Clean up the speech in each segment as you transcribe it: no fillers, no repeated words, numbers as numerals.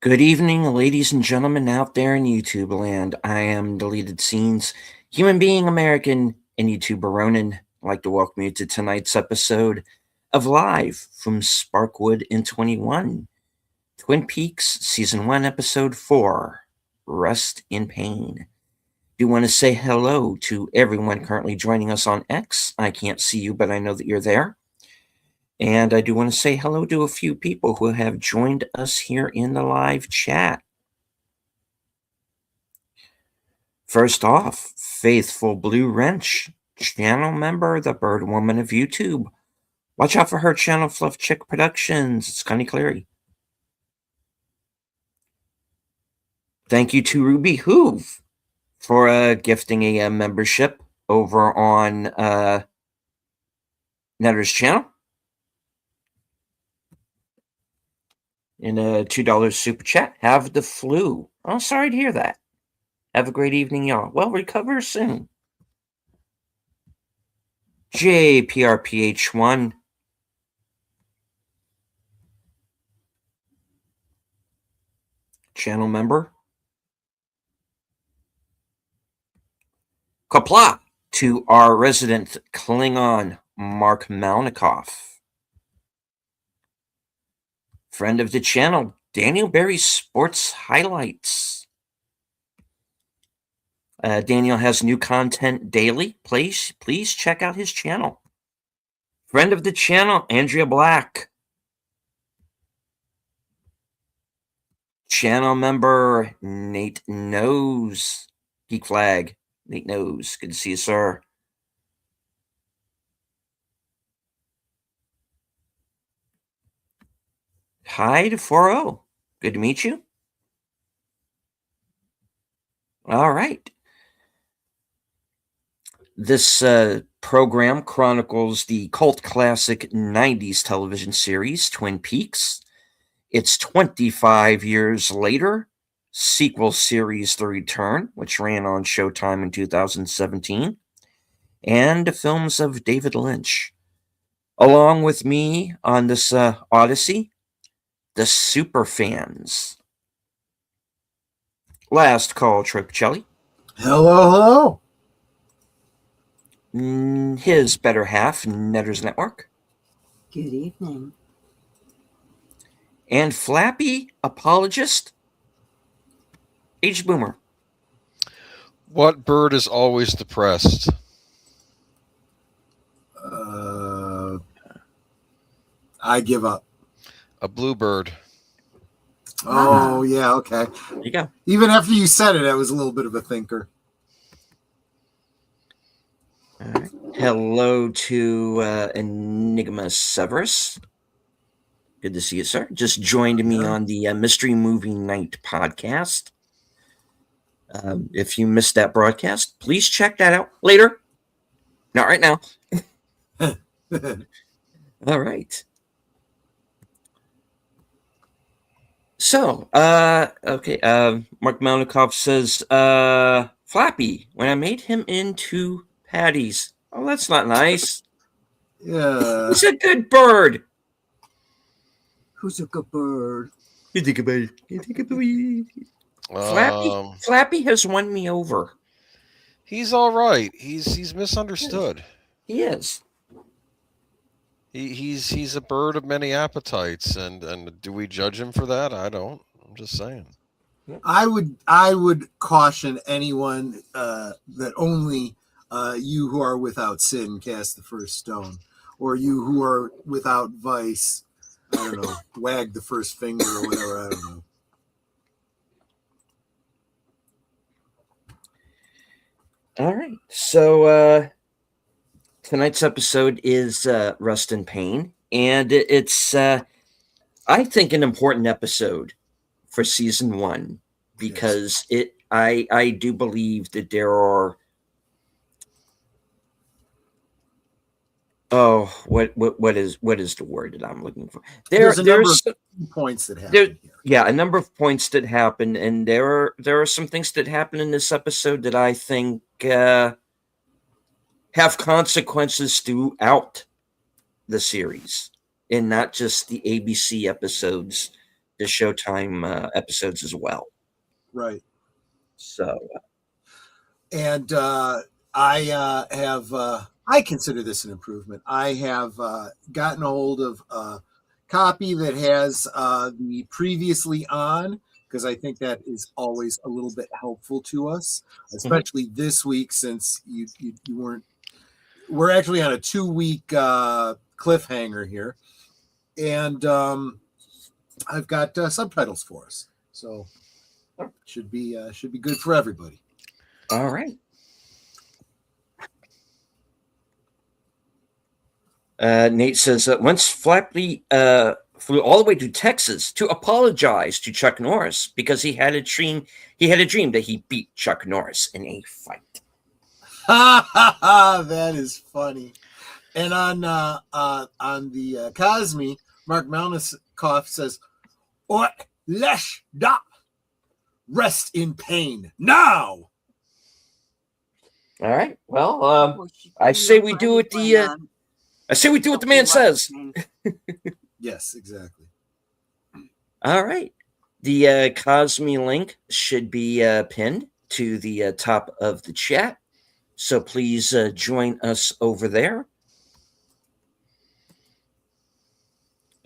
Good evening, ladies and gentlemen out there in YouTube land. I am Deleted Scenes, human being American, and YouTuber Ronan. I'd like to welcome you to tonight's episode of Live from Sparkwood in 21, Twin Peaks, Season 1, Episode 4, Rest in Pain. Do want to say hello to everyone currently joining us on X. I can't see you, but I know that you're there. And I do want to say hello to a few people who have joined us here in the live chat. First off, Faithful Blue Wrench, channel member, the Bird Woman of YouTube. Watch out for her channel, Fluff Chick Productions. It's Connie Cleary. Thank you to Ruby Hoove for gifting a membership over on Netter's channel. In a $2 super chat. Have the flu. Oh, sorry to hear that. Have a great evening, y'all. Well, recover soon. JPRPH1. Channel member. Kapla to our resident Klingon, Mark Malnikoff. Friend of the channel, Daniel Berry Sports Highlights. Daniel has new content daily. Please check out his channel. Friend of the channel, Andrea Black. Channel member, Nate Knows. Geek Flag, Nate Knows. Good to see you, sir. Hi to 4-0. Good to meet you. All right. This program chronicles the cult classic 90s television series, Twin Peaks. It's 25 years later, sequel series The Return, which ran on Showtime in 2017, and the films of David Lynch. Along with me on this Odyssey, the super fans. Last call, Tripicelli. Hello. His better half, Netters Network. Good evening. And Flappy Apologist, H. Boomer. What bird is always depressed? I give up. A bluebird. Oh, yeah, okay. There you go. Even after you said it, I was a little bit of a thinker. All right. Hello to Enigma Severus. Good to see you, sir. Just joined me on the Mystery Movie Night podcast. If you missed that broadcast, please check that out later. Not right now. All right. So, okay. Mark Malnikoff says, Flappy, when I made him into patties. Oh, that's not nice. Yeah. He's a good bird. Who's a good bird? You think about it. Flappy has won me over. He's all right. He's misunderstood. He is. He's a bird of many appetites, and do we judge him for that? I don't. I'm just saying. I would caution anyone that only you who are without sin cast the first stone, or you who are without vice, I don't know, wag the first finger or whatever. I don't know. All right. So tonight's episode is Rest in Pain, and it's I think an important episode for season 1 because I do believe that there are what is the word that I'm looking for? There's a number of points that happen here. Yeah, a number of points that happen, and there are some things that happen in this episode that I think have consequences throughout the series, and not just the ABC episodes the Showtime episodes as well. Right. So, And I consider this an improvement. I have gotten a hold of a copy that has the previously on, because I think that is always a little bit helpful to us, especially this week, since you weren't. We're actually on a 2-week cliffhanger here, and I've got subtitles for us, so should be good for everybody. all right. Nate says once Flappy flew all the way to Texas to apologize to Chuck Norris because he had a dream. He had a dream that he beat Chuck Norris in a fight. That is funny. And on the Cosme, Mark Malnikoff says, "What lesh da, rest in pain now." All right. Well, I say we do what the I say we do what the man says. Yes, exactly. All right. The Cosme link should be pinned to the top of the chat. So please join us over there.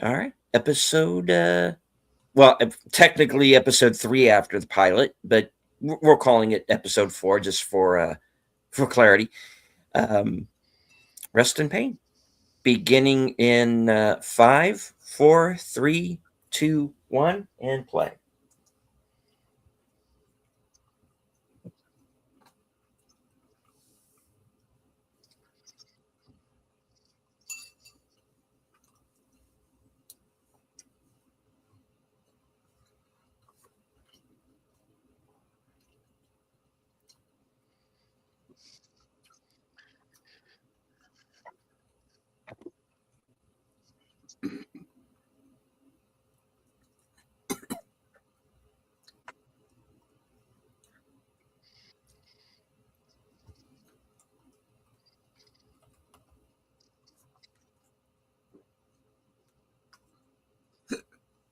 All right. Episode, technically episode 3 after the pilot, but we're calling it episode 4 just for clarity. Rest in pain. Beginning in 5, 4, 3, 2, 1, and play.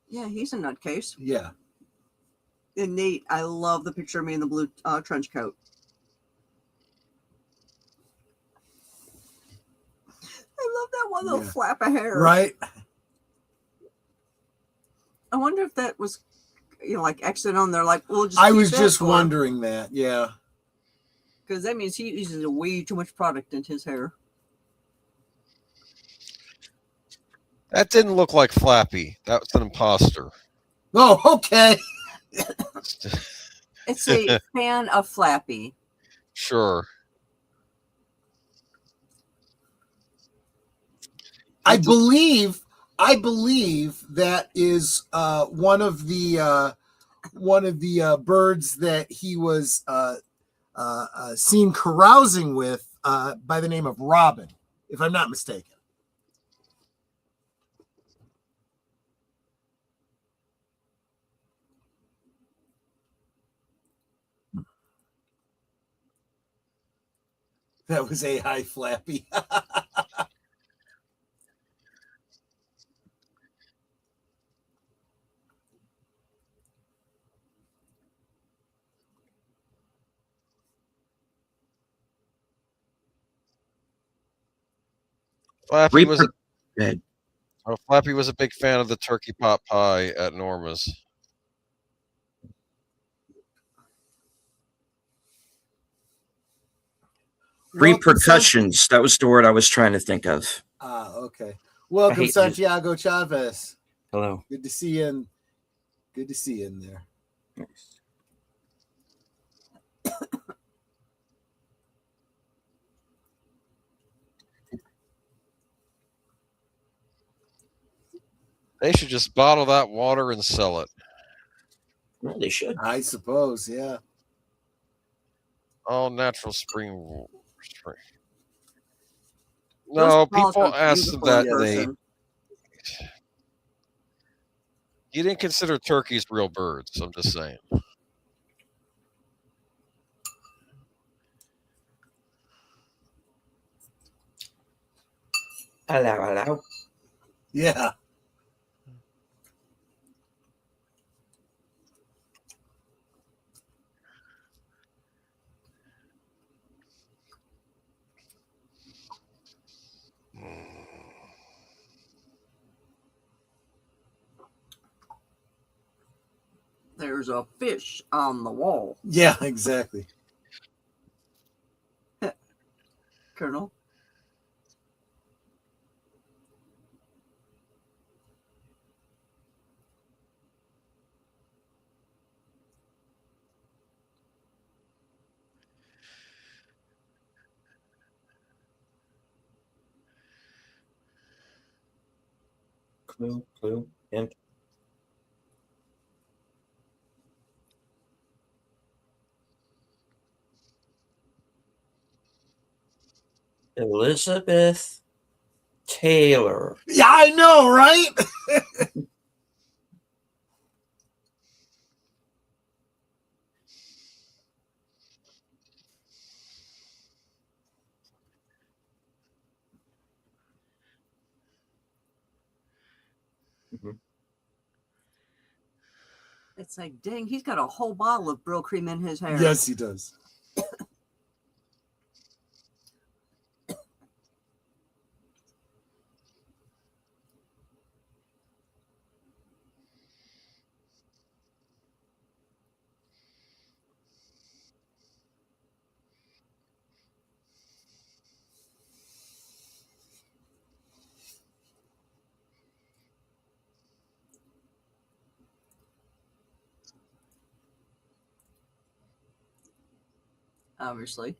Yeah, he's a nutcase. Yeah. And Nate, I love the picture of me in the blue trench coat. I love that one little flap of hair. Right. I wonder if that was, like exit on there. Like, we'll just. I was just wondering that. Yeah. Because that means he uses way too much product in his hair. That didn't look like Flappy. That was an imposter. Oh, okay. It's a fan of Flappy. Sure. I believe that is one of the birds that he was seen carousing with by the name of Robin, if I'm not mistaken. That was AI Flappy. Flappy was a big fan of the turkey pot pie at Norma's. Repercussions. That was the word I was trying to think of. Okay. Welcome, Santiago Chavez. Hello. Good to see you. Good to see you in there. Nice. They should just bottle that water and sell it. Well, they should. I suppose, yeah. All natural spring. No, people asked that you didn't consider turkeys real birds. I'm just saying. Hello. Yeah. There's a fish on the wall. Yeah, exactly. Colonel. Clue, hint. Elizabeth Taylor. Yeah, I know, right? Mhm. It's like, dang, he's got a whole bottle of Brill cream in his hair. Yes, he does. Obviously.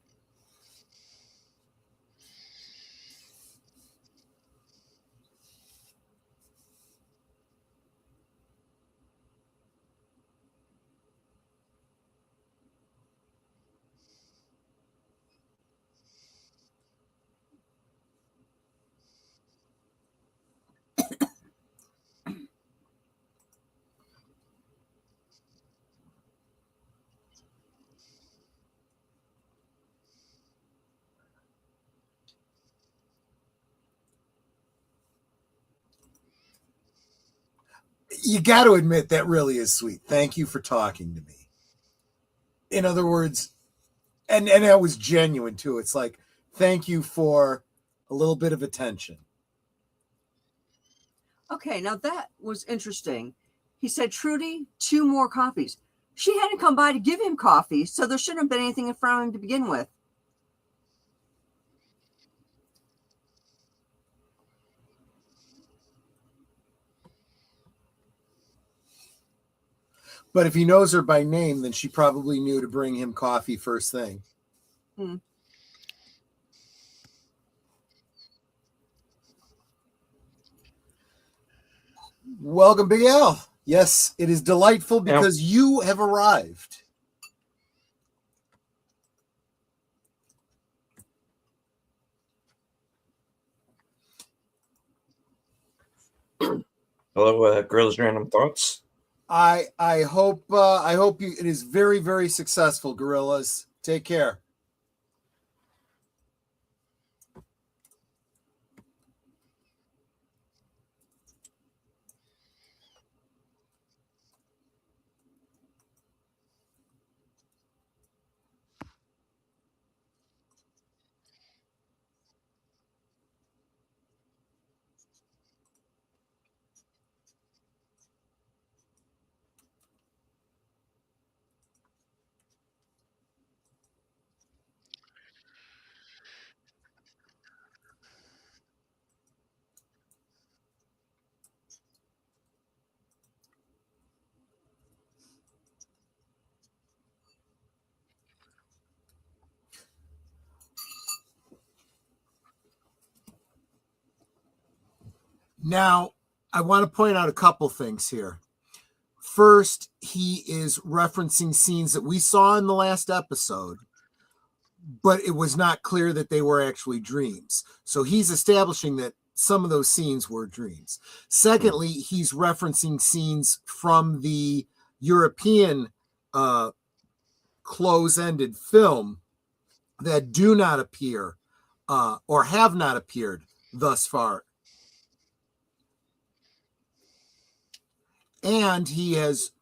You got to admit that really is sweet. Thank you for talking to me. In other words, and that was genuine too. It's like, thank you for a little bit of attention. Okay, now that was interesting. He said, Trudy, 2 more coffees. She hadn't come by to give him coffee, so there shouldn't have been anything in front of him to begin with. But if he knows her by name, then she probably knew to bring him coffee first thing. Welcome, Big Al. Yes, it is delightful because you have arrived. Hello, Girls Random Thoughts. I hope you it is very, very successful, Gorillas. Take care. Now, I want to point out a couple things here. First, he is referencing scenes that we saw in the last episode, but it was not clear that they were actually dreams. So he's establishing that some of those scenes were dreams. Secondly, he's referencing scenes from the European close-ended film that do not appear or have not appeared thus far. And he has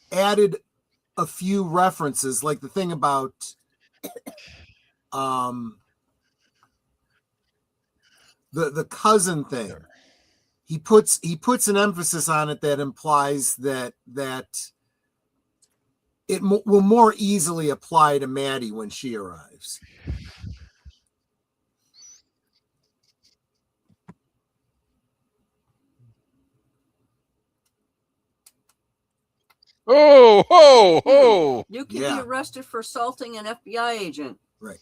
added a few references, like the thing about the cousin thing. he puts an emphasis on it that implies that it will more easily apply to Maddie when she arrives. Oh, ho, ho. You can Yeah. be arrested for assaulting an FBI agent. Right.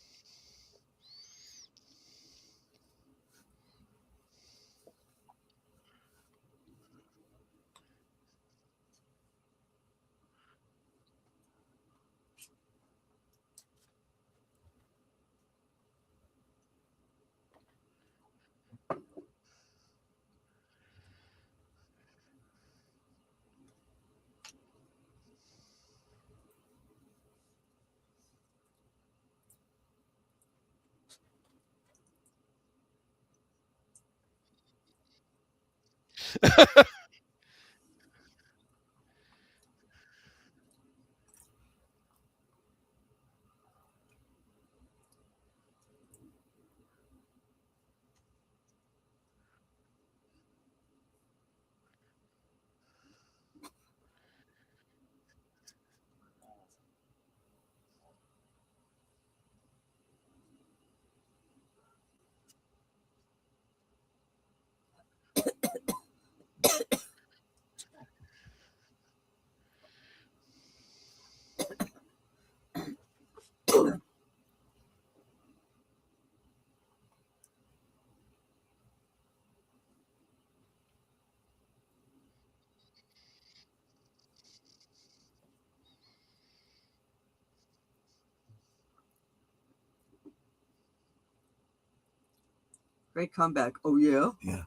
Great comeback. Oh, yeah? Yeah.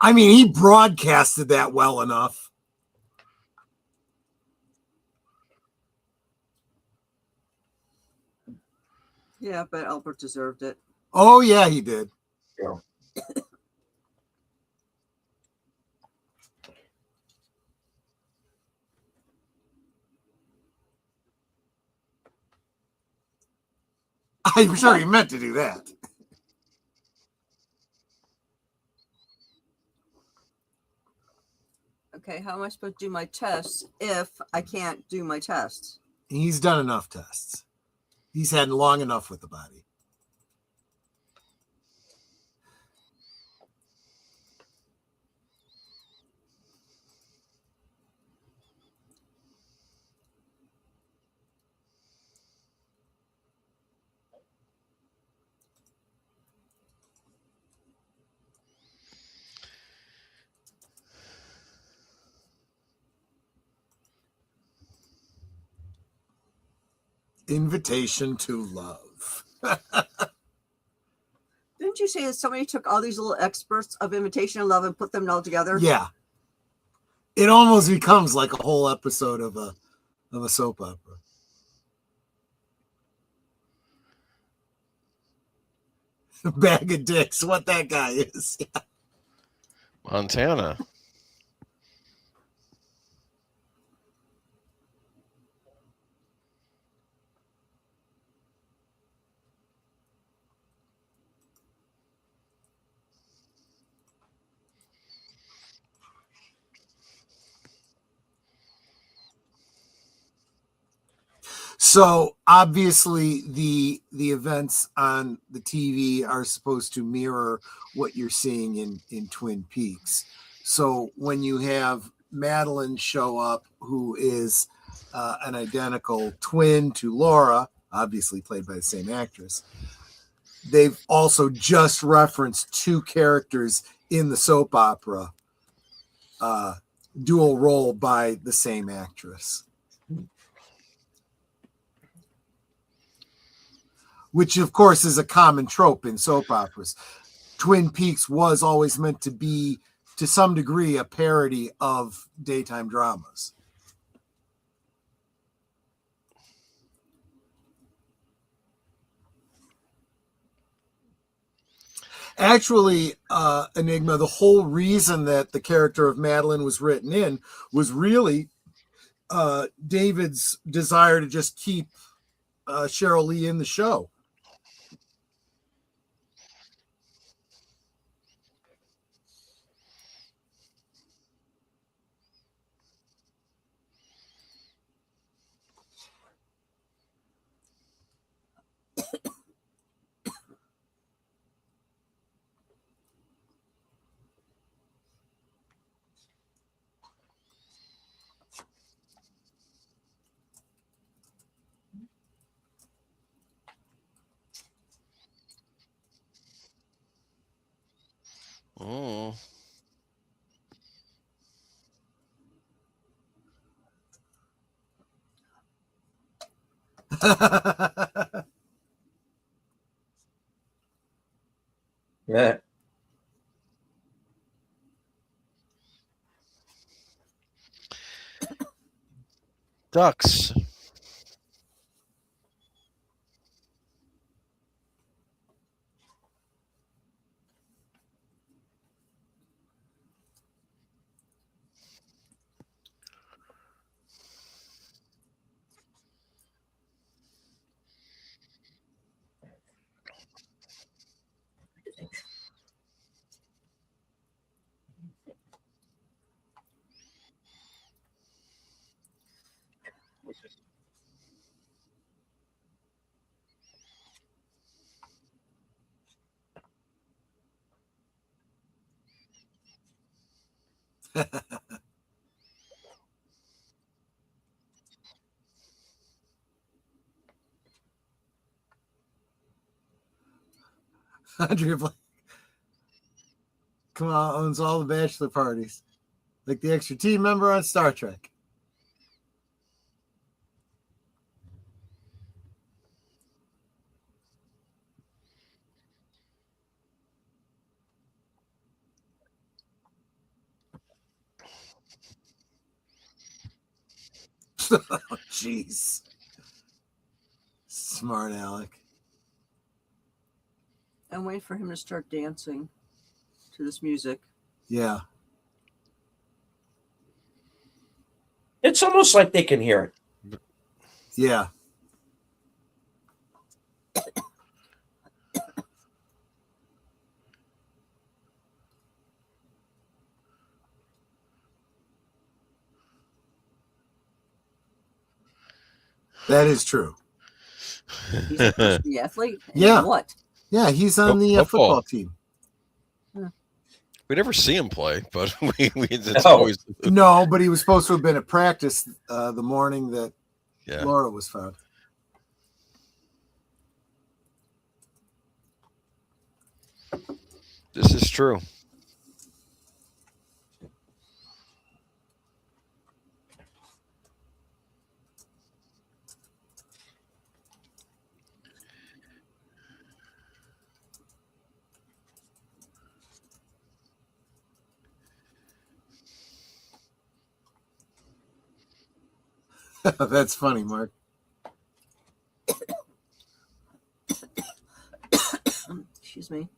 I mean, he broadcasted that well enough. Yeah, but Albert deserved it. Oh, yeah, he did. Yeah. I'm sure he meant to do that. Okay, how am I supposed to do my tests if I can't do my tests? He's done enough tests. He's had long enough with the body. Invitation to Love. Didn't you say that somebody took all these little experts of Imitation of Love and put them all together? Yeah. It almost becomes like a whole episode of a soap opera. Bag of dicks, what that guy is. Montana. So obviously the events on the TV are supposed to mirror what you're seeing in Twin Peaks. So when you have Madeline show up, who is an identical twin to Laura, obviously played by the same actress, they've also just referenced two characters in the soap opera, dual role by the same actress. Which, of course, is a common trope in soap operas. Twin Peaks was always meant to be, to some degree, a parody of daytime dramas. Actually, Enigma, the whole reason that the character of Madeline was written in was really David's desire to just keep Cheryl Lee in the show. Mm. Yeah. Ducks. Audrey come on, owns all the bachelor parties, like the extra team member on Star Trek. Oh, jeez. Smart Alec. I'm waiting for him to start dancing to this music. Yeah. It's almost like they can hear it. Yeah. That is true. He's supposed to be athlete. And Yeah. What? Yeah, he's on the Football. football team. We never see him play, but it's No. always No, but he was supposed to have been at practice the morning that yeah. Laura was found. This is true. That's funny, Mark. Excuse me.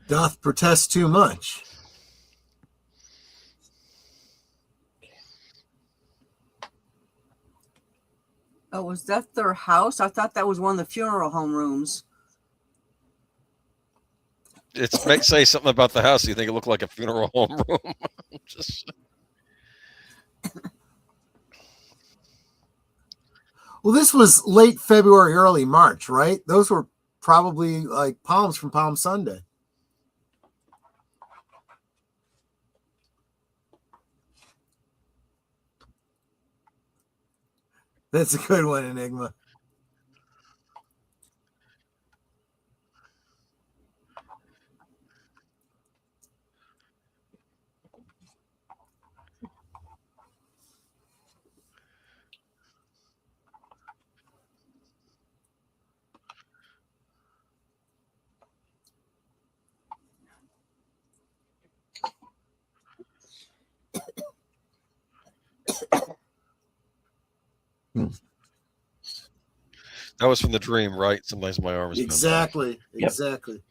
Doth protest too much. Oh, was that their house? I thought that was one of the funeral home rooms. it's say something about the house. You think it looked like a funeral home room. Just Well, this was late February, early March, right? Those were probably like palms from Palm Sunday. That's a good one, Enigma. that was from the dream, right? Sometimes my arm is Exactly. Yep. Exactly.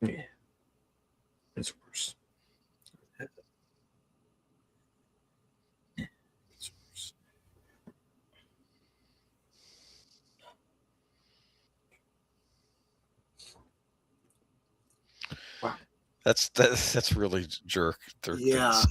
Yeah. It's worse. It's worse. Wow. That's really jerk. Yeah.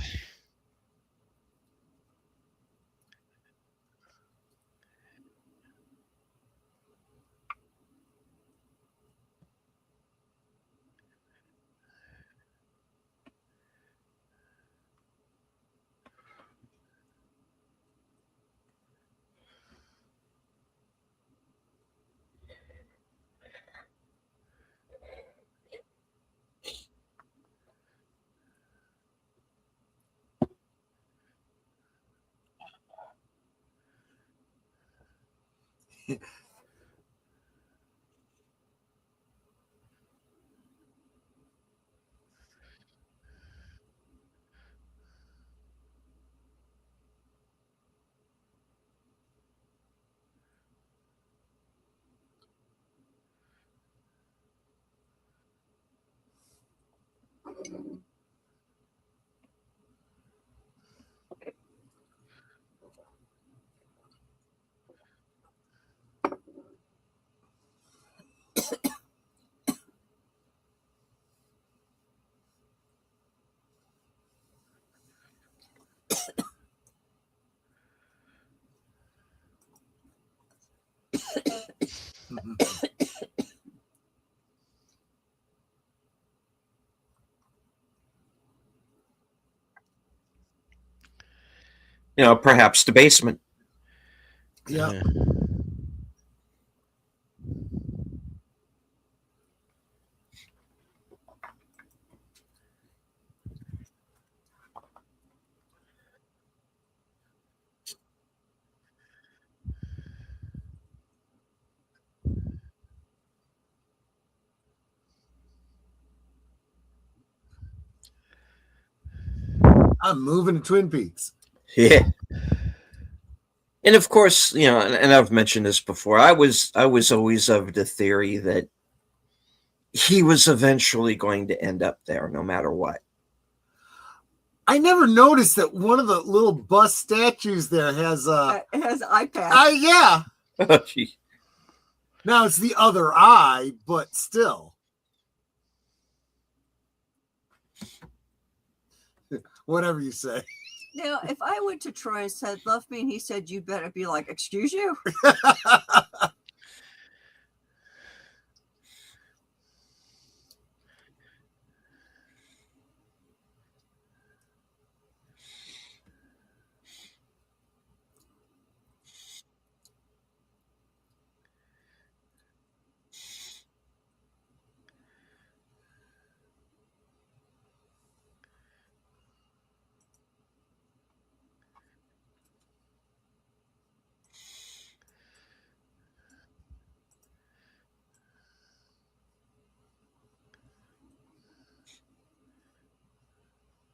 Perhaps the basement. Yeah. I'm moving to Twin Peaks. Yeah. And of course, and I've mentioned this before. I was always of the theory that he was eventually going to end up there, no matter what. I never noticed that one of the little bust statues there has It has eye patch. yeah. Oh, gee. Now it's the other eye, but still. Whatever you say. Now, if I went to Troy and said, "Love me," and he said, "You better," be like, "Excuse you."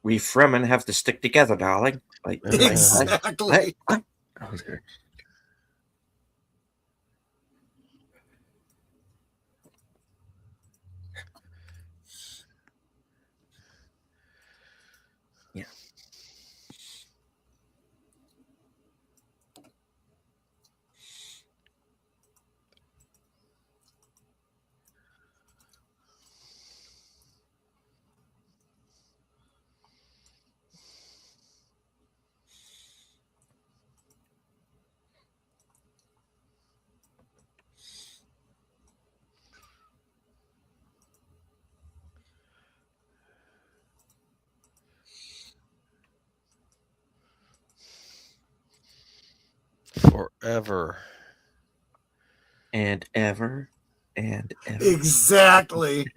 We Fremen have to stick together, darling. Exactly. forever. And ever and ever. Exactly.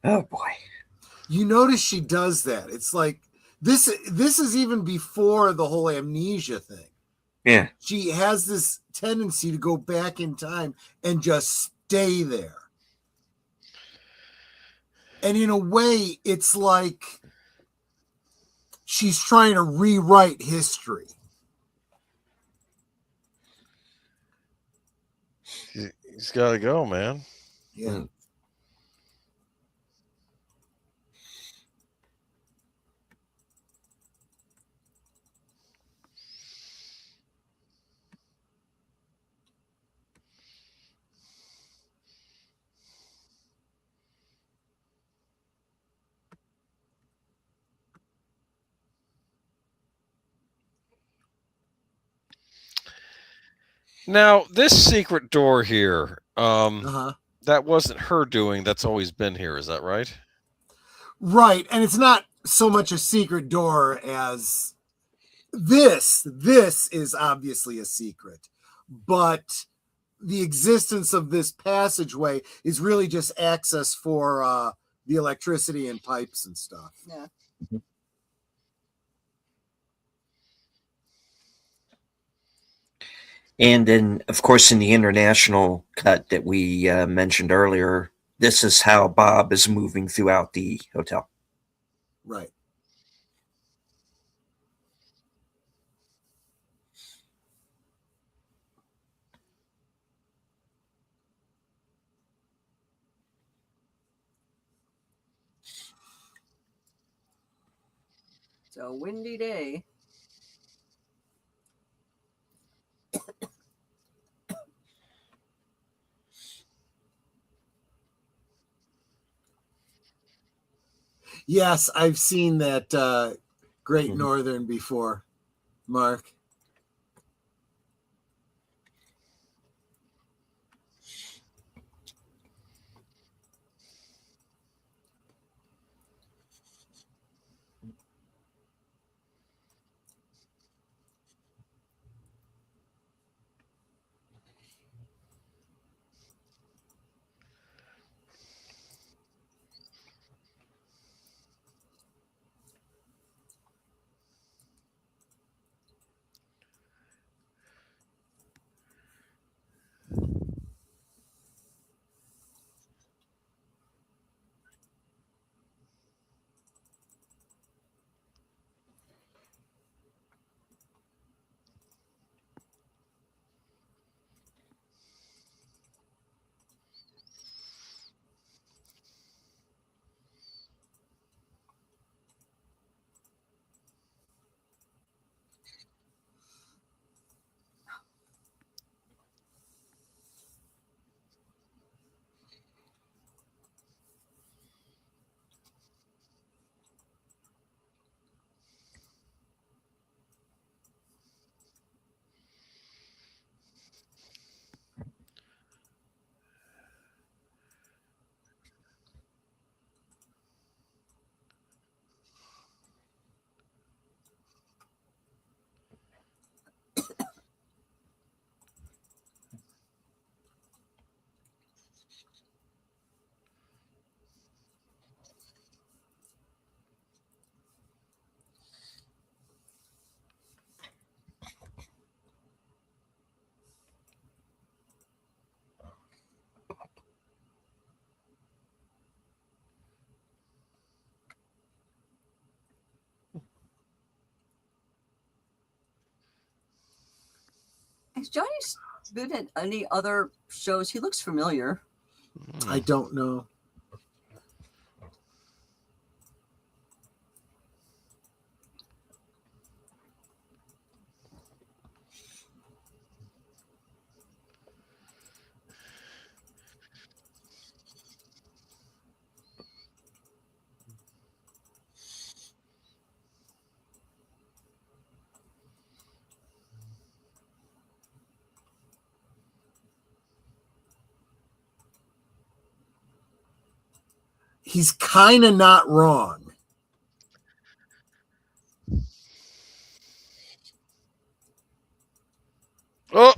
Oh boy. You notice she does that. It's like this is even before the whole amnesia thing. Yeah. She has this tendency to go back in time and just stay there. And in a way, it's like she's trying to rewrite history. He's got to go, man. Yeah. Mm. Now, this secret door here, Uh-huh. that wasn't her doing. That's always been here. Is that right? Right. And it's not so much a secret door as this is obviously a secret, but the existence of this passageway is really just access for the electricity and pipes and stuff. Yeah. And then, of course, in the international cut that we mentioned earlier, this is how Bob is moving throughout the hotel. Right. It's a windy day. Yes, I've seen that Great Mhm. Northern before, Mark. Has Johnny been in any other shows? He looks familiar. I don't know. he's kind of not wrong. Oh,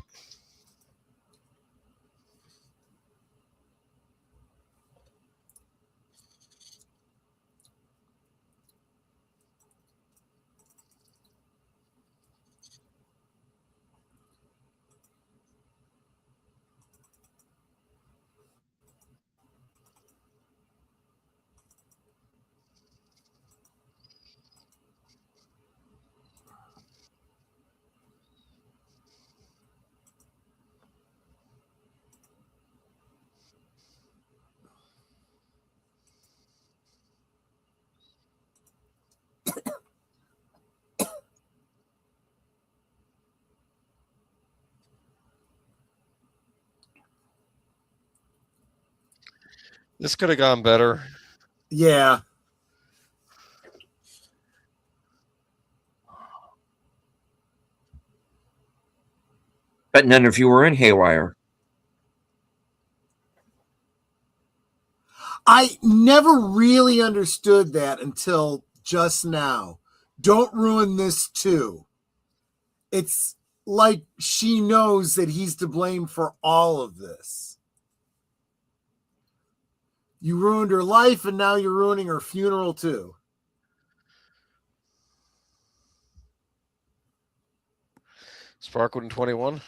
this could have gone better. Yeah. But none of you were in Haywire. I never really understood that until just now. Don't ruin this too. It's like she knows that he's to blame for all of this. You ruined her life, and now you're ruining her funeral too. Sparkwood in 21.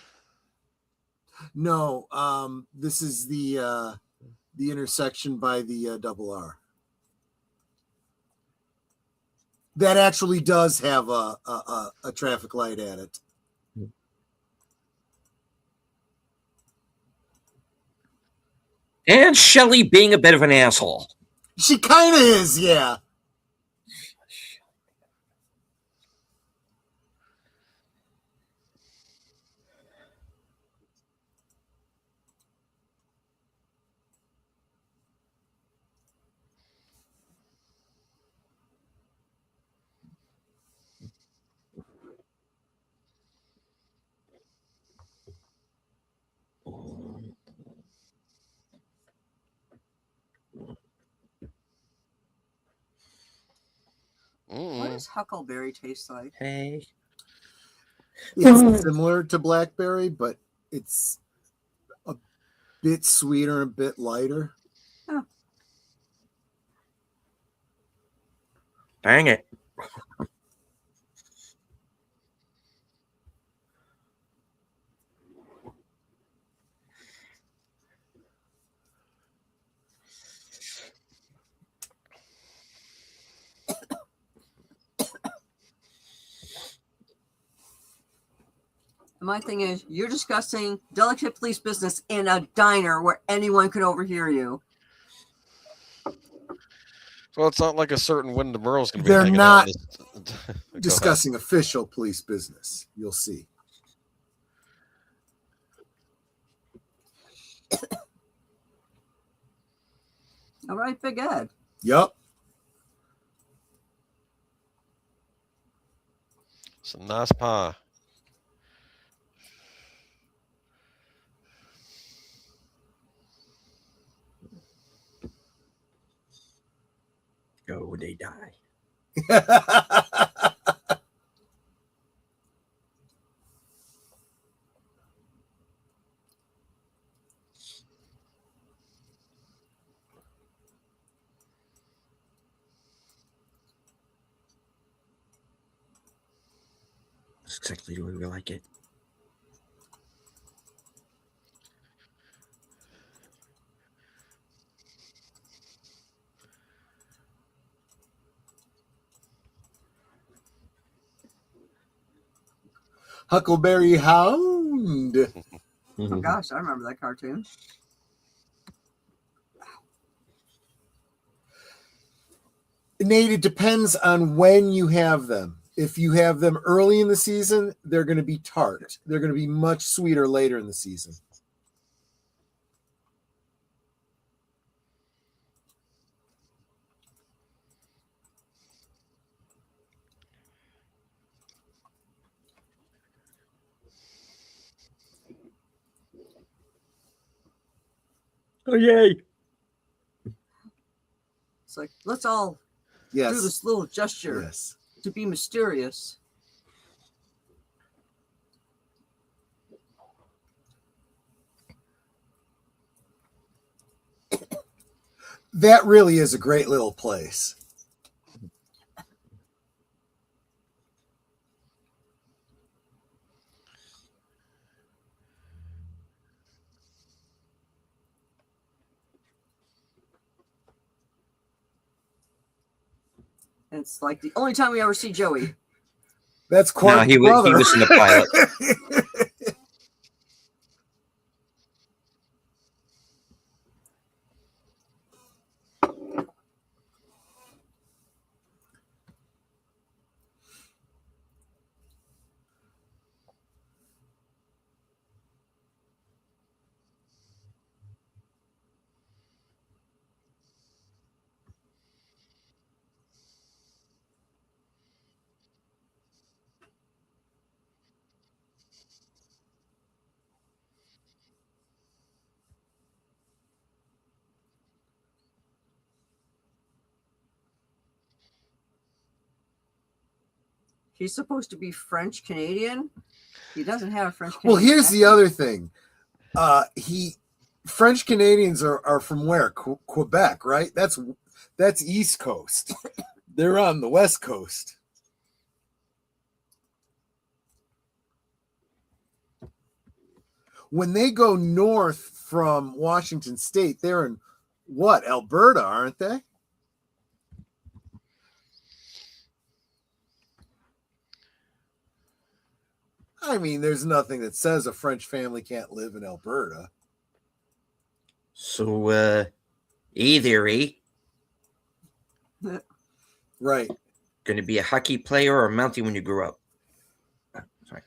No, this is the intersection by the double R. That actually does have a traffic light at it. And Shelley being a bit of an asshole. She kind of is, yeah. What does huckleberry taste like? Hey. It's similar to blackberry, but it's a bit sweeter, a bit lighter. Oh. Dang it. My thing is, you're discussing delicate police business in a diner where anyone could overhear you. Well, it's not like a certain Wyndham Earl's going to be They're hanging not out in this. discussing official police business. You'll see. All right, Big Ed. Yup. It's a nice pie. Oh, they die. That's exactly the way we like it. Huckleberry Hound. Oh gosh, I remember that cartoon. Nate, it depends on when you have them. If you have them early in the season, they're going to be tart. They're going to be much sweeter later in the season. Oh, yay. It's like, let's all Yes. do this little gesture Yes. to be mysterious. That really is a great little place. And it's like the only time we ever see Joey. That's No, Quark's he brother. was in the pilot. He's supposed to be French Canadian. He doesn't have a French Canadian. Well, here's accent. the other thing. French Canadians are from where? Quebec, right? That's East Coast. They're on the West Coast. When they go north from Washington State, they're in what? Alberta, aren't they? I mean, there's nothing that says a French family can't live in Alberta. So, either Right. going to be a hockey player or a Mountie when you grow up. Sorry.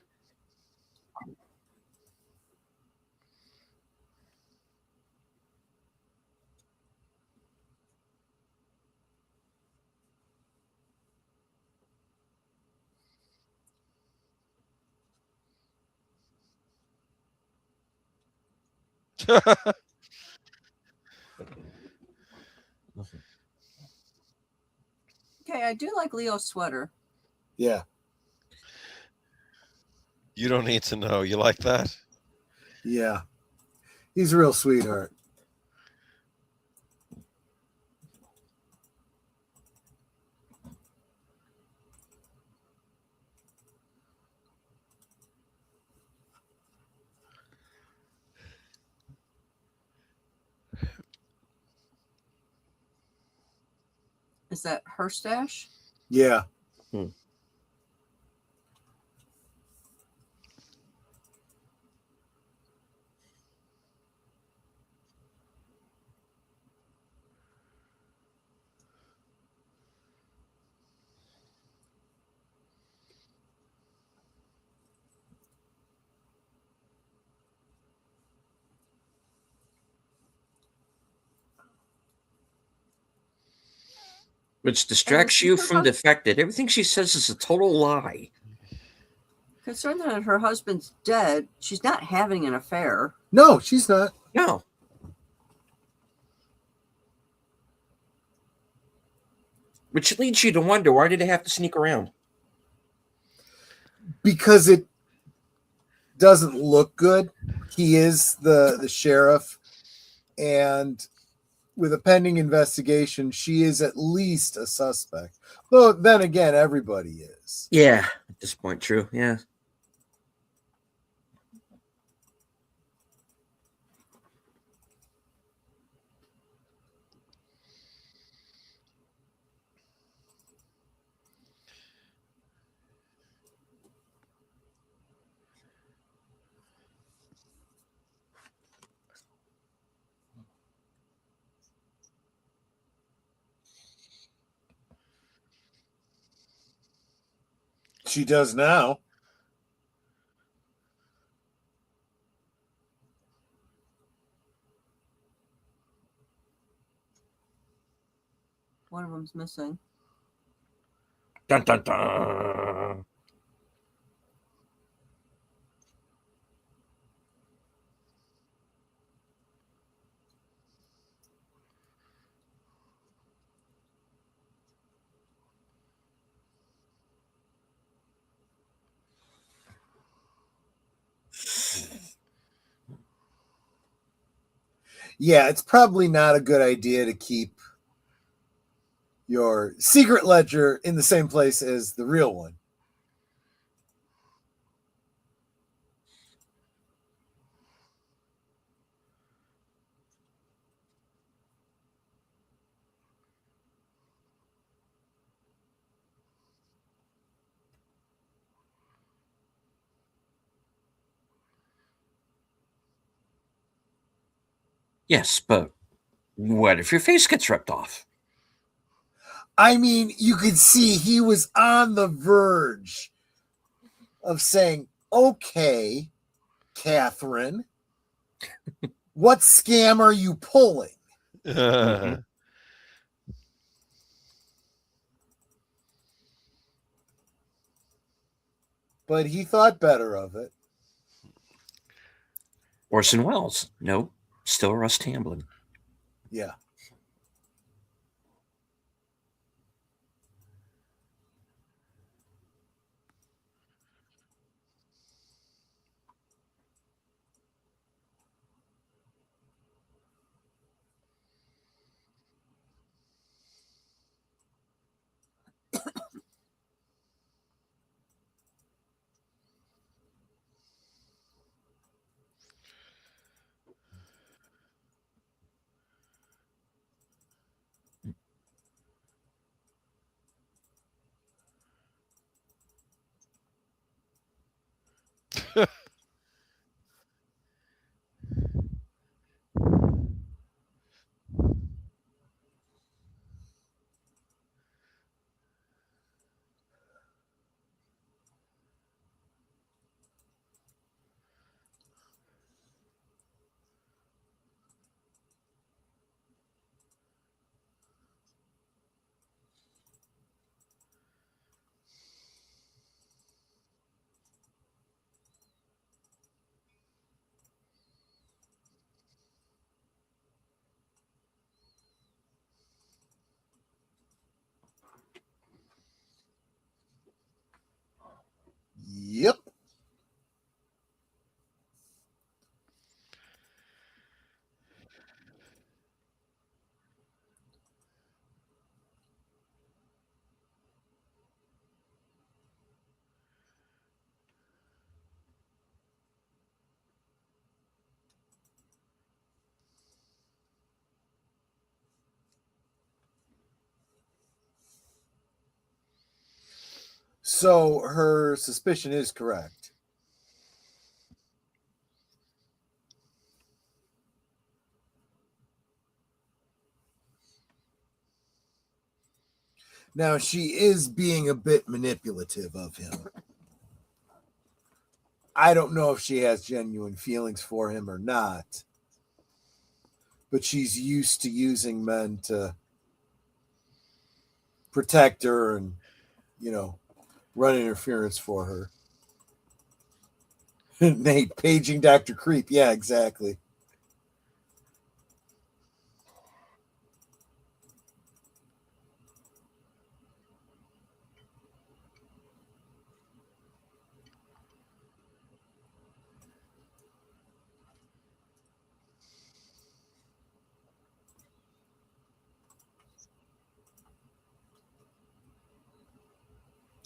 Okay, I do like Leo's sweater. Yeah. You don't need to know. You like that? Yeah. He's a real sweetheart. Is that her stash? Yeah. Which distracts you from the fact that everything she says is a total lie. Concerned that her husband's dead, she's not having an affair. No, she's not. No. Which leads you to wonder, why did they have to sneak around? Because it doesn't look good. He is the sheriff, and with a pending investigation, she is at least a suspect. Though then again, everybody is. Yeah, at this point, true. Yeah. She does now. One of them's missing. Dun, dun, dun. Yeah, it's probably not a good idea to keep your secret ledger in the same place as the real one. Yes, but what if your face gets ripped off? I mean, you could see he was on the verge of saying, okay, Catherine, what scam are you pulling? Mhm. But he thought better of it. Orson Welles. Nope. Still Russ Tamblyn. Yeah. Yep. So her suspicion is correct. Now she is being a bit manipulative of him. I don't know if she has genuine feelings for him or not, but she's used to using men to protect her and, run interference for her. Nate, paging Dr. Creep. Yeah, exactly.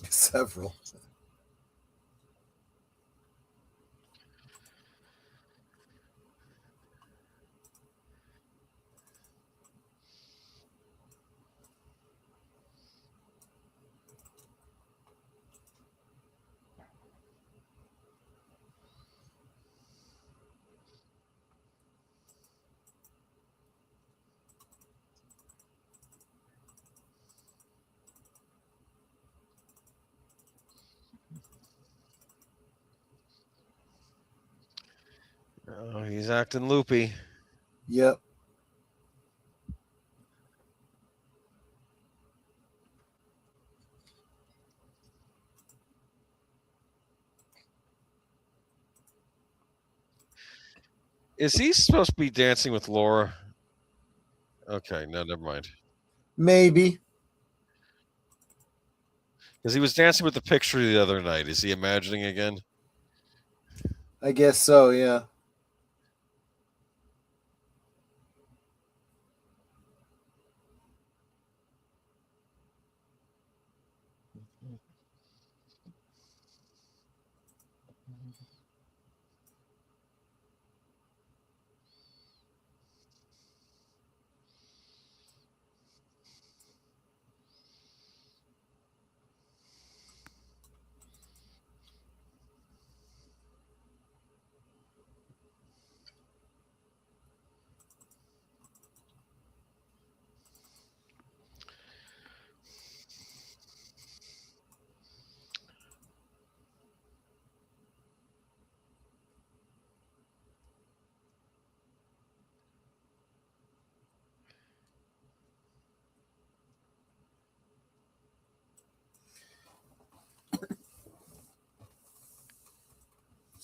Several. Oh, he's acting loopy. Yep. Is he supposed to be dancing with Laura? Okay, no, never mind. Maybe. Because he was dancing with the picture the other night. Is he imagining again? I guess so, yeah.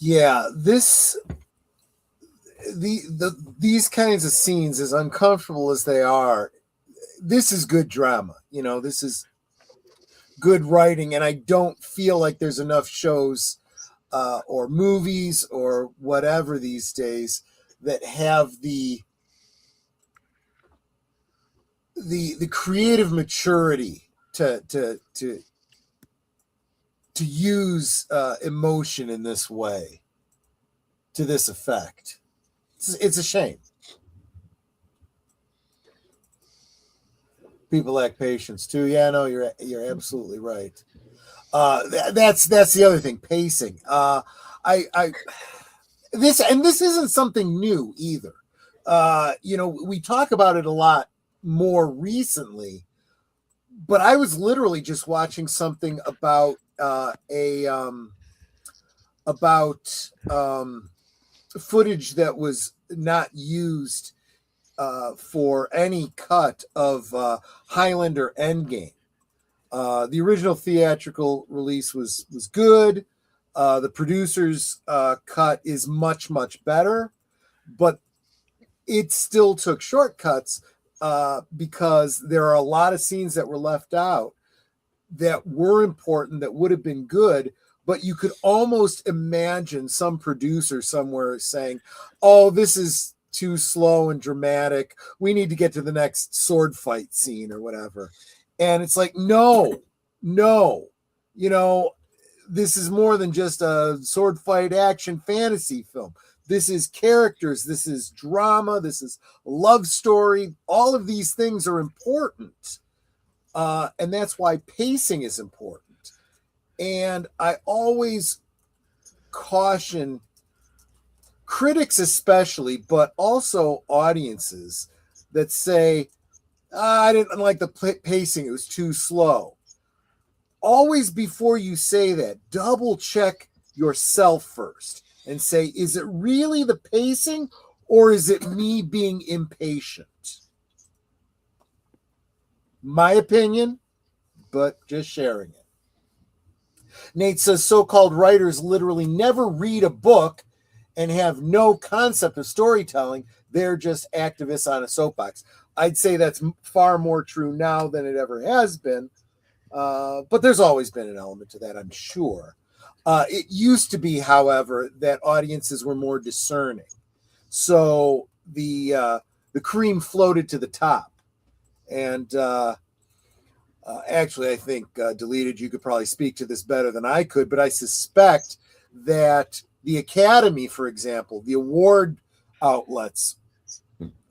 Yeah, these kinds of scenes, as uncomfortable as they are, this is good drama. You know, this is good writing, and I don't feel like there's enough shows or movies or whatever these days that have the creative maturity to use emotion in this way, to this effect. It's a shame. People lack patience too. Yeah, no, you're absolutely right. That's the other thing, pacing. This isn't something new either. You know, we talk about it a lot more recently, but I was literally just watching something about footage that was not used for any cut of Highlander Endgame. The original theatrical release was good. The producer's cut is much, much better, but it still took shortcuts because there are a lot of scenes that were left out that were important, that would have been good, but you could almost imagine some producer somewhere saying, oh, this is too slow and dramatic. We need to get to the next sword fight scene or whatever. And it's like, no, you know, this is more than just a sword fight action fantasy film. This is characters. This is drama. This is a love story. All of these things are important. And that's why pacing is important. And I always caution critics especially, but also audiences that say, I didn't like the pacing. It was too slow. Always before you say that, double check yourself first and say, is it really the pacing or is it me being impatient? My opinion, but just sharing it. Nate says so-called writers literally never read a book and have no concept of storytelling. They're just activists on a soapbox. I'd say that's far more true now than it ever has been. But there's always been an element to that, I'm sure. It used to be, however, that audiences were more discerning. So the cream floated to the top. And actually, I think, Deleted, you could probably speak to this better than I could, but I suspect that the Academy, for example, the award outlets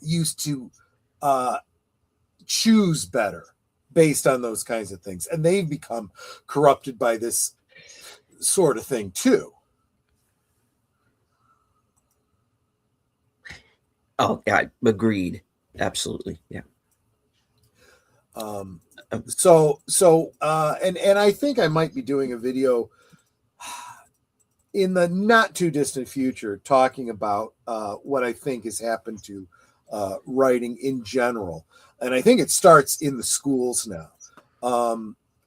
used to choose better based on those kinds of things. And they've become corrupted by this sort of thing too. Oh, yeah, agreed. Absolutely. Yeah. And I think I might be doing a video in the not too distant future talking about what I think has happened to writing in general. And I think it starts in the schools now.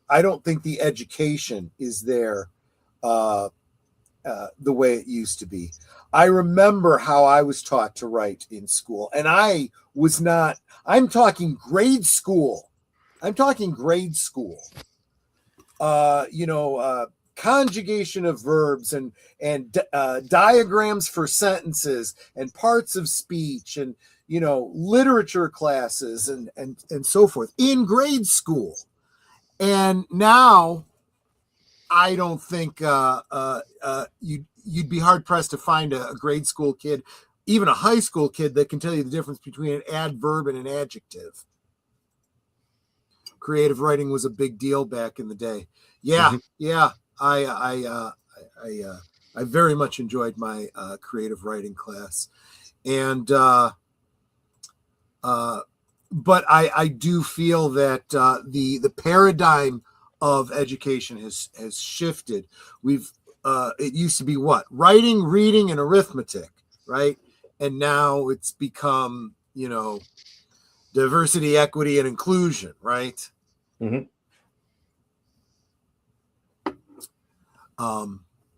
I don't think the education is there the way it used to be. I remember how I was taught to write in school, and I'm talking grade school. Conjugation of verbs and diagrams for sentences and parts of speech and, literature classes and so forth in grade school. And now I don't think you'd be hard pressed to find a grade school kid, even a high school kid, that can tell you the difference between an adverb and an adjective. Creative writing was a big deal back in the day. Yeah, yeah. I very much enjoyed my creative writing class, and but I do feel that the paradigm of education has shifted. It used to be what? Writing, reading, and arithmetic, right? And now it's become, diversity, equity, and inclusion, right? Mm-hmm.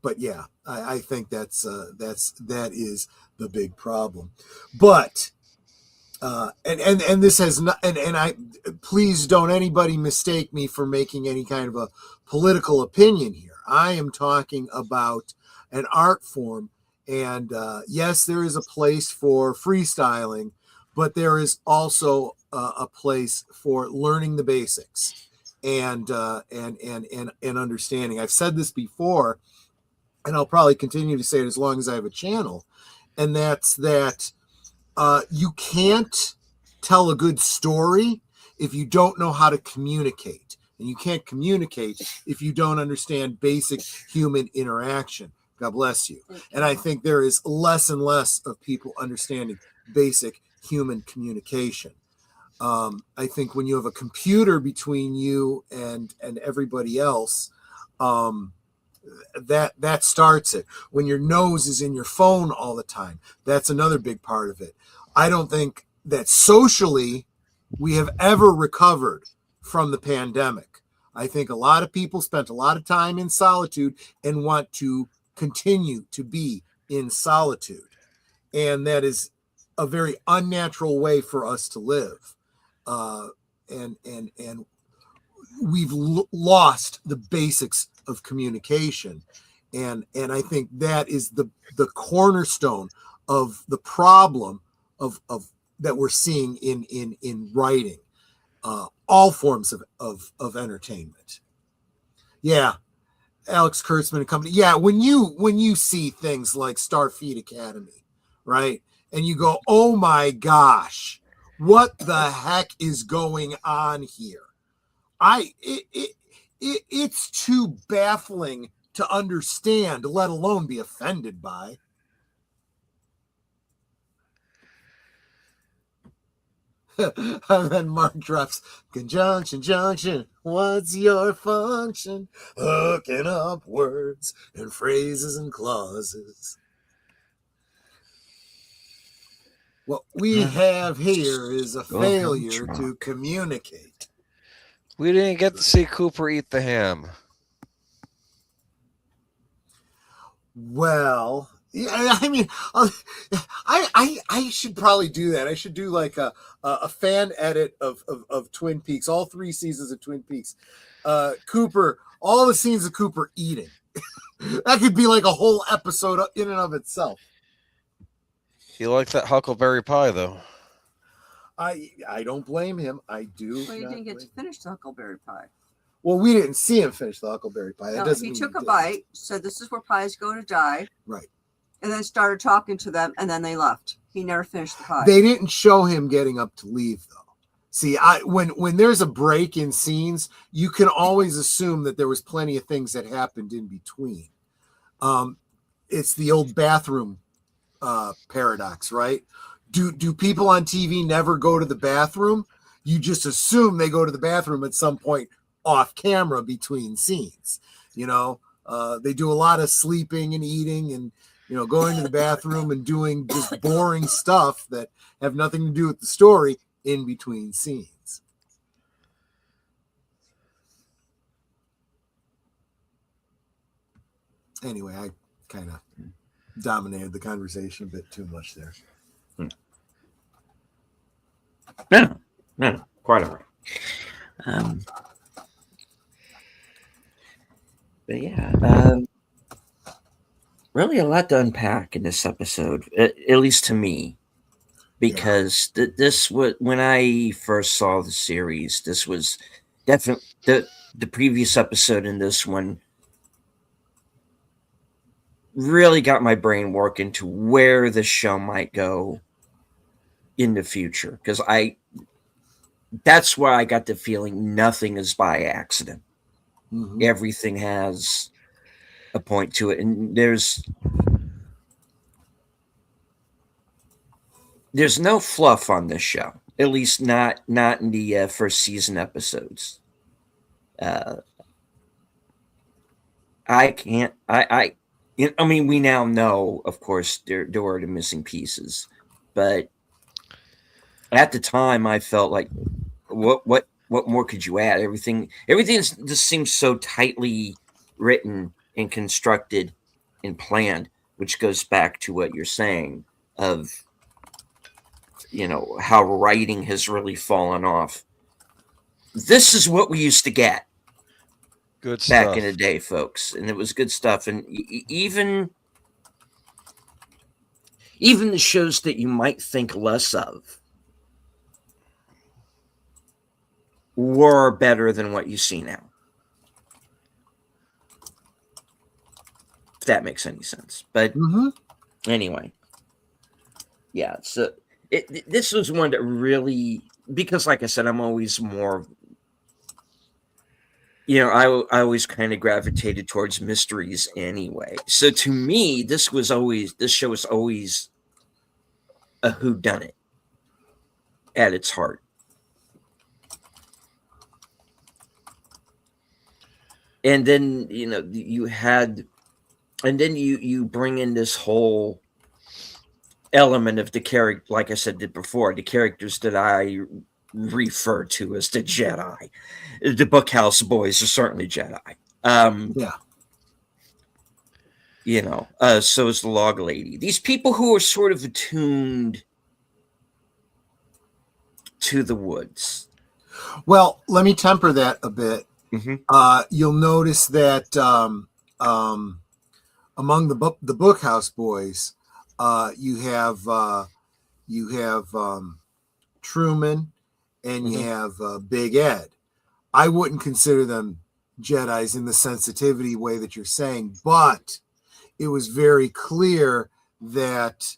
But yeah, I think that is the big problem. But and this has not, and I, please don't anybody mistake me for making any kind of a political opinion here. I am talking about an art form, and yes, there is a place for freestyling, but there is also a place for learning the basics and understanding. I've said this before, and I'll probably continue to say it as long as I have a channel, and that's that you can't tell a good story if you don't know how to communicate. And you can't communicate if you don't understand basic human interaction. God bless you. And I think there is less and less of people understanding basic human communication. I think when you have a computer between you and everybody else, that starts it. When your nose is in your phone all the time, that's another big part of it. I don't think that socially we have ever recovered from the pandemic. I think a lot of people spent a lot of time in solitude and want to continue to be in solitude. And that is a very unnatural way for us to live. And we've lost the basics of communication. And I think that is the cornerstone of the problem of that we're seeing in writing, all forms of entertainment. Yeah. Alex Kurtzman and company. Yeah. When you see things like Starfleet Academy, right? And you go, oh my gosh, what the heck is going on here? It's too baffling to understand, let alone be offended by. And then Mark drops, conjunction, junction, what's your function? Hooking up words and phrases and clauses. What we have here is a failure to communicate. We didn't get to see Cooper eat the ham. Well, yeah, I mean, I should probably do that. I should do like a fan edit of Twin Peaks, all 3 seasons of Twin Peaks. Cooper, all the scenes of Cooper eating. That could be like a whole episode in and of itself. He liked that huckleberry pie, though. I don't blame him. I do. Well, you didn't get to finish the huckleberry pie. Well, we didn't see him finish the huckleberry pie. No, he took a bite, said this is where pie's going to die. Right. And then started talking to them, and then they left. He never finished the pie. They didn't show him getting up to leave, though. See, when there's a break in scenes, you can always assume that there was plenty of things that happened in between. It's the old bathroom paradox, right? Do people on TV never go to the bathroom? You just assume they go to the bathroom at some point off camera between scenes. They do a lot of sleeping and eating and going to the bathroom and doing just boring stuff that have nothing to do with the story in between scenes. Anyway, I kind of dominated the conversation a bit too much there. No, quite all right. But yeah, really a lot to unpack in this episode, at least to me, because this was when I first saw the series. This was definitely the previous episode and this one really got my brain working to where the show might go in the future, because that's why I got the feeling nothing is by accident. Mhm. Everything has a point to it, and there's no fluff on this show, at least not in the first season episodes. I can't. I mean, we now know, of course, there are the missing pieces, but at the time, I felt like, what more could you add? Everything just seems so tightly written and constructed and planned, which goes back to what you're saying of, how writing has really fallen off. This is what we used to get Good back stuff. in the day, folks, and it was good stuff. And even the shows that you might think less of were better than what you see now. If that makes any sense. But anyway, yeah. So this was one that really, because like I said, I'm always more, I always kind of gravitated towards mysteries anyway. So to this show was always a whodunit at its heart. And then, you had, and then you bring in this whole element of the character, like I said before, the characters that I refer to as the Jedi. The Bookhouse Boys are certainly Jedi. So is the Log Lady. These people who are sort of attuned to the woods. Well, let me temper that a bit. Mm-hmm. You'll notice that among the Bookhouse Boys, you have Truman, and you have Big Ed. I wouldn't consider them Jedis in the sensitivity way that you're saying, but it was very clear that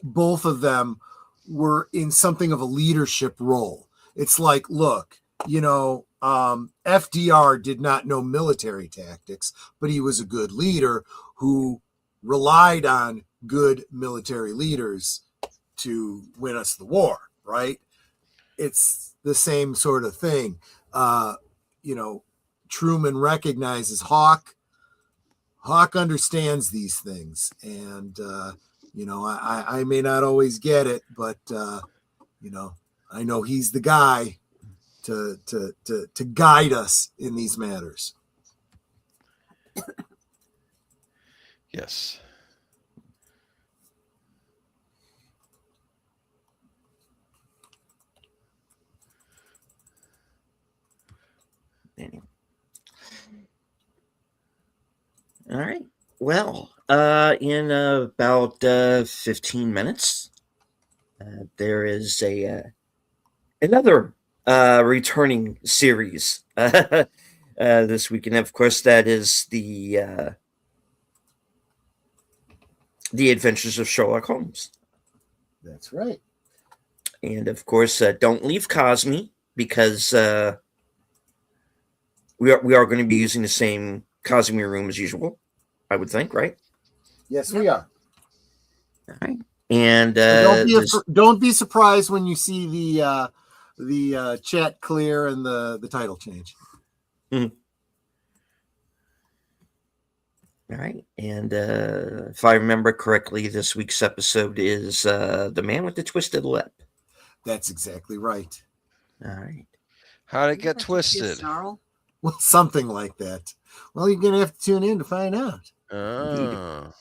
both of them were in something of a leadership role. It's like, look, FDR did not know military tactics, but he was a good leader who relied on good military leaders to win us the war, right? It's the same sort of thing. Truman recognizes Hawk. Hawk understands these things, and I may not always get it, but I know he's the guy to guide us in these matters. Yes. Anyway. All right. Well, in about 15 minutes, there is another returning series this week, and of course, that is the Adventures of Sherlock Holmes. That's right. And of course, don't leave Cosme, because we are going to be using the same Cosme room as usual, I would think, right? Yes, we are. All right. And don't be surprised when you see the chat clear and the title change. Mm-hmm. All right. And if I remember correctly, this week's episode is The Man with the Twisted Lip. That's exactly right. All right. How'd it get twisted? Snarl? Well, something like that. Well, you're going to have to tune in to find out. Oh.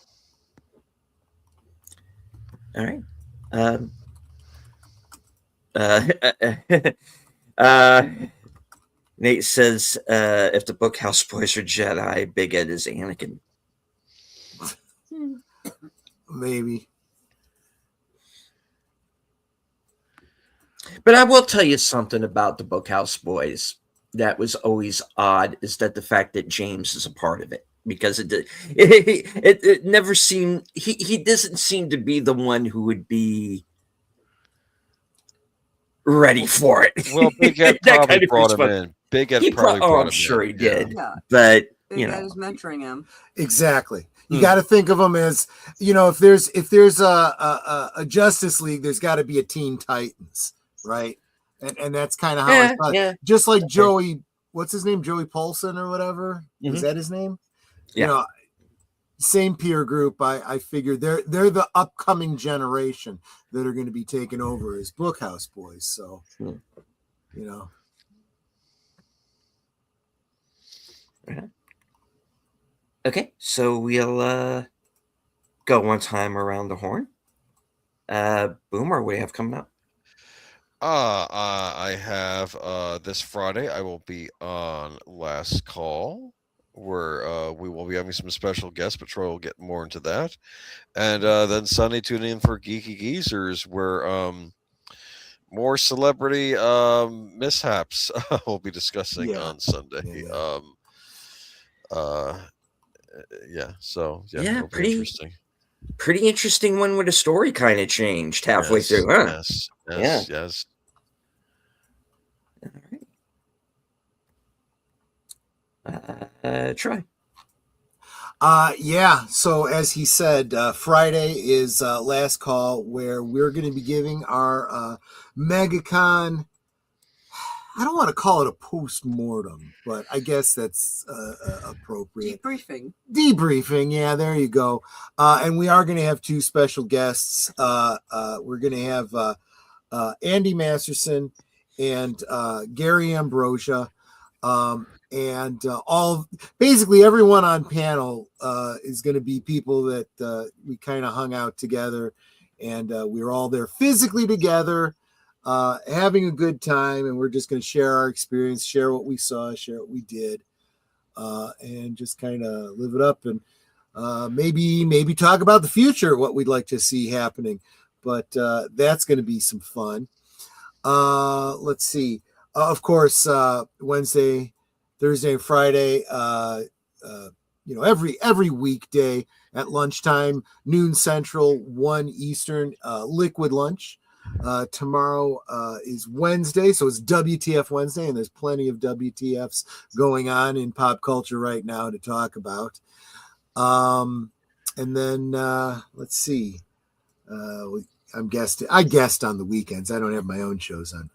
All right. Nate says, if the Bookhouse Boys are Jedi, Big Ed is Anakin. Maybe. But I will tell you something about the Bookhouse Boys that was always odd, is that the fact that James is a part of it. because it never seemed he doesn't seem to be the one who would be ready for it. Well, Big Ed That probably kind of brought him response. in. Big Ed probably Oh, brought I'm him sure in. he did, Yeah. but Big you Ed know, is mentoring him. Exactly. You Hmm. got to think of them as, if there's a Justice League, there's got to be a Teen Titans, right? And that's kind of how I thought. yeah. Just like Joey, what's his name? Joey Polson or whatever. Mhm. Is that his name? Yeah. Same peer group. I figured they're the upcoming generation that are going to be taken over as Bookhouse Boys. So, Okay, so we'll go one time around the horn. Boomer, what do you have coming up? I have this Friday. I will be on Last Call, where we will be having some special guests, but Troy will get more into that. And then Sunday, tune in for Geeky Geezers, where more celebrity mishaps we'll be discussing on Sunday. So it'll be interesting. Pretty interesting one where the story kind of changed halfway through, huh? Yes. All right. Troy. So as he said, Friday is Last Call, where we're going to be giving our MegaCon. I don't want to call it a post-mortem, but I guess that's appropriate. Debriefing, yeah, there you go. And we are going to have two special guests. We're going to have Andy Masterson and Gary Ambrosia. And basically everyone on panel is going to be people that we kind of hung out together, and we were all there physically together, having a good time, and we're just going to share our experience, share what we saw, share what we did, and just kind of live it up, and maybe talk about the future, what we'd like to see happening. But that's going to be some fun. Let's see. Of course, Wednesday, Thursday, and Friday, every weekday at lunchtime, noon Central, 1 Eastern, liquid lunch. Tomorrow is Wednesday, so it's WTF Wednesday, and there's plenty of WTFs going on in pop culture right now to talk about. And then let's see. I guest on the weekends. I don't have my own shows on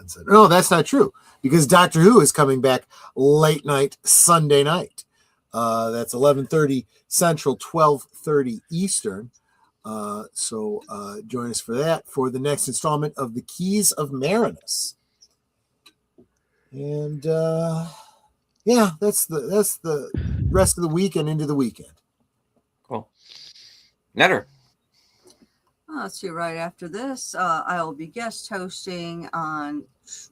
Sunday. No, that's not true, because Doctor Who is coming back late night Sunday night. That's 11:30 Central, 12:30 Eastern. So join us for that, for the next installment of the Keys of Marinus. And that's the rest of the week and into the weekend. Cool. Netter. Let's see, right after this, I will be guest hosting on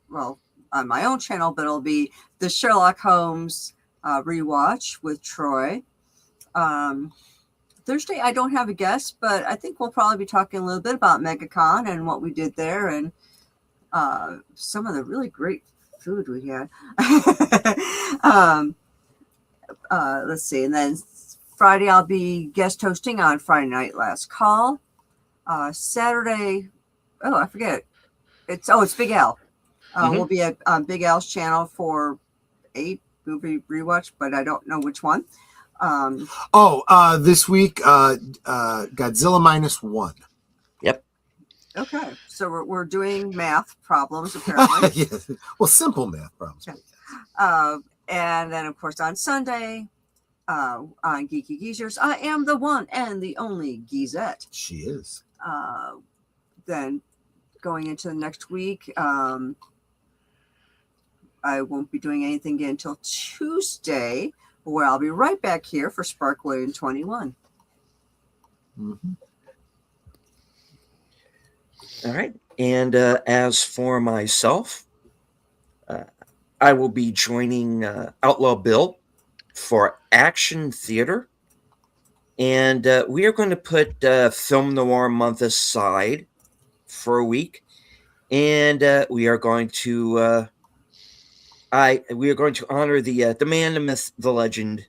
my own channel, but it'll be the Sherlock Holmes rewatch with Troy. Thursday, I don't have a guest, but I think we'll probably be talking a little bit about MegaCon and what we did there, and some of the really great food we had. Let's see, and then Friday, I'll be guest hosting on Friday Night Last Call. Saturday, I forget. It's Big Al. We'll be on Big Al's channel for a movie rewatch, but I don't know which one. This week, Godzilla -1. Yep. Okay, so we're doing math problems apparently. Yes. Well, simple math problems. Okay. And then of course on Sunday, on Geeky Geezers, I am the one and the only Gazette. She is. Then going into the next week, I won't be doing anything again until Tuesday, where I'll be right back here for Sparkwood in 21. Mm-hmm. All right. And as for myself, I will be joining Outlaw Bill for Action Theater. And we are going to put Film Noir Month aside for a week. And we are going to honor the man, the myth, the legend,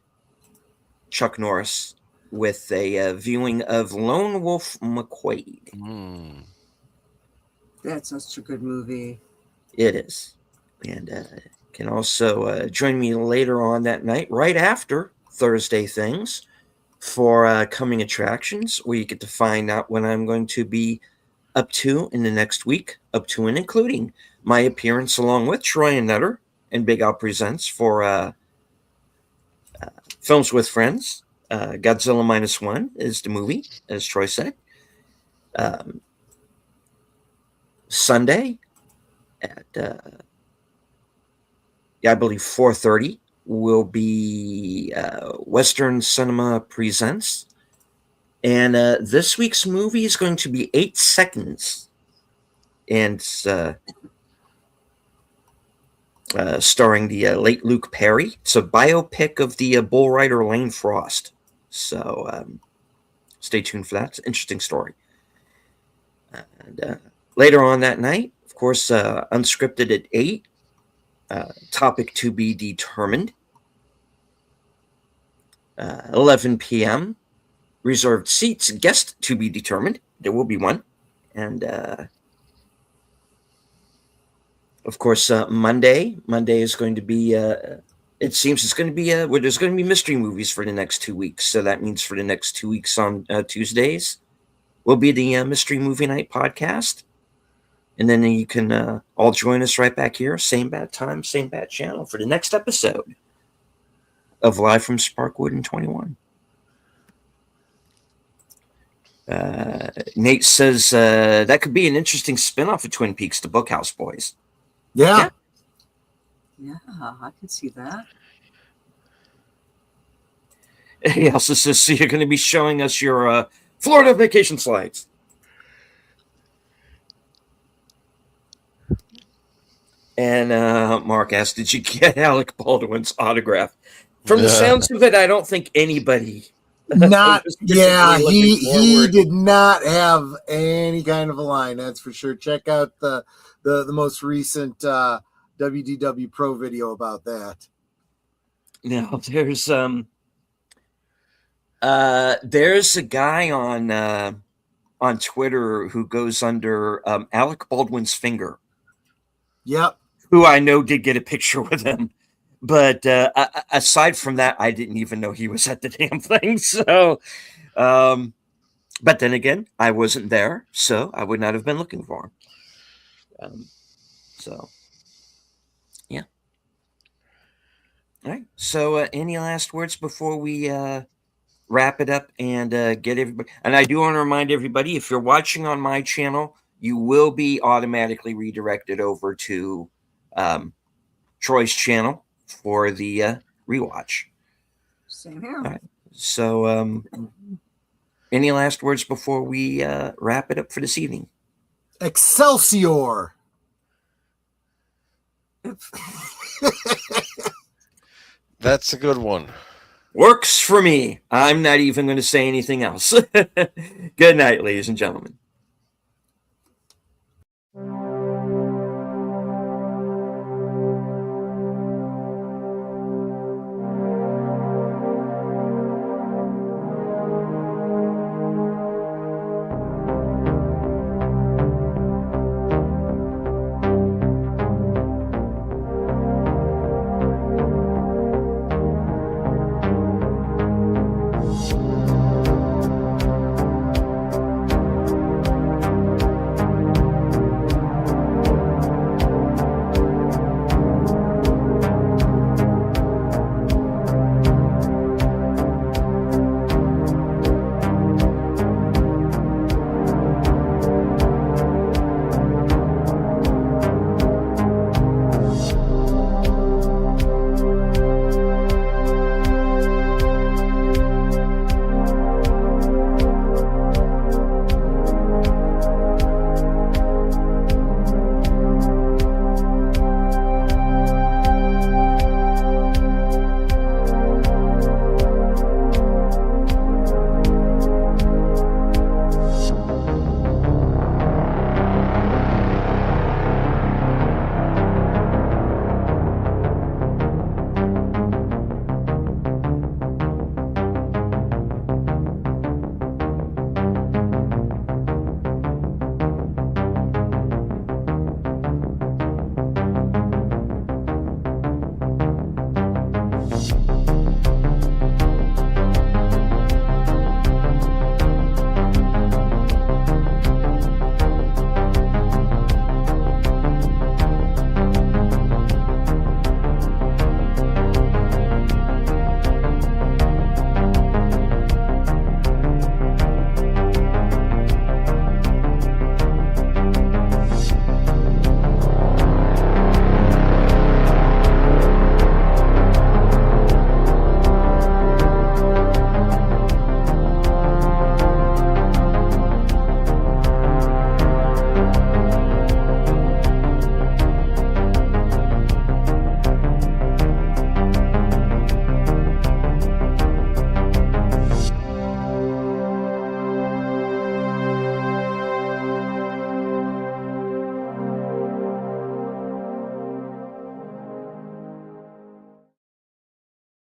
Chuck Norris with a viewing of Lone Wolf McQuade. That's such a good movie. It is. And can also join me later on that night, right after Thursday Things, for coming attractions, where you get to find out what I'm going to be up to in the next week, up to and including my appearance along with Troy and Nutter and Big Al Presents for Films with Friends. Godzilla -1 is the movie, as Troy said. Sunday at I believe 4:30 will be Western Cinema Presents. And this week's movie is going to be 8 Seconds. And starring the late Luke Perry. It's a biopic of the bull rider Lane Frost. So stay tuned for that. It's an interesting story. And later on that night, of course, Unscripted at 8. Topic to be determined. 11 p.m. Reserved seats, guest to be determined. There will be one. And of course, Monday is going to be, it seems it's going to be, well, there's going to be mystery movies for the next 2 weeks. So that means for the next 2 weeks on Tuesdays will be the Mystery Movie Night podcast. And then you can all join us right back here, same bad time, same bad channel, for the next episode of Live from Sparkwood in 21. Nate says that could be an interesting spinoff of Twin Peaks, the Bookhouse Boys. Yeah. Yeah, I can see that. He also says, so you're going to be showing us your Florida vacation slides. And Mark asked, did you get Alec Baldwin's autograph? From the sounds of it, I don't think anybody. He did not have any kind of a line, that's for sure. Check out the most recent WDW Pro video about that. Now there's a guy on Twitter who goes under Alec Baldwin's finger. Yep. Who I know did get a picture with him. But aside from that, I didn't even know he was at the damn thing. So, but then again, I wasn't there, so I would not have been looking for him. So, yeah. All right. So, any last words before we wrap it up and get everybody? And I do want to remind everybody, if you're watching on my channel, you will be automatically redirected over to Troy's channel for the rewatch. Same here. All right. So, any last words before we wrap it up for this evening? Excelsior! That's a good one. Works for me. I'm not even going to say anything else. Good night, ladies and gentlemen.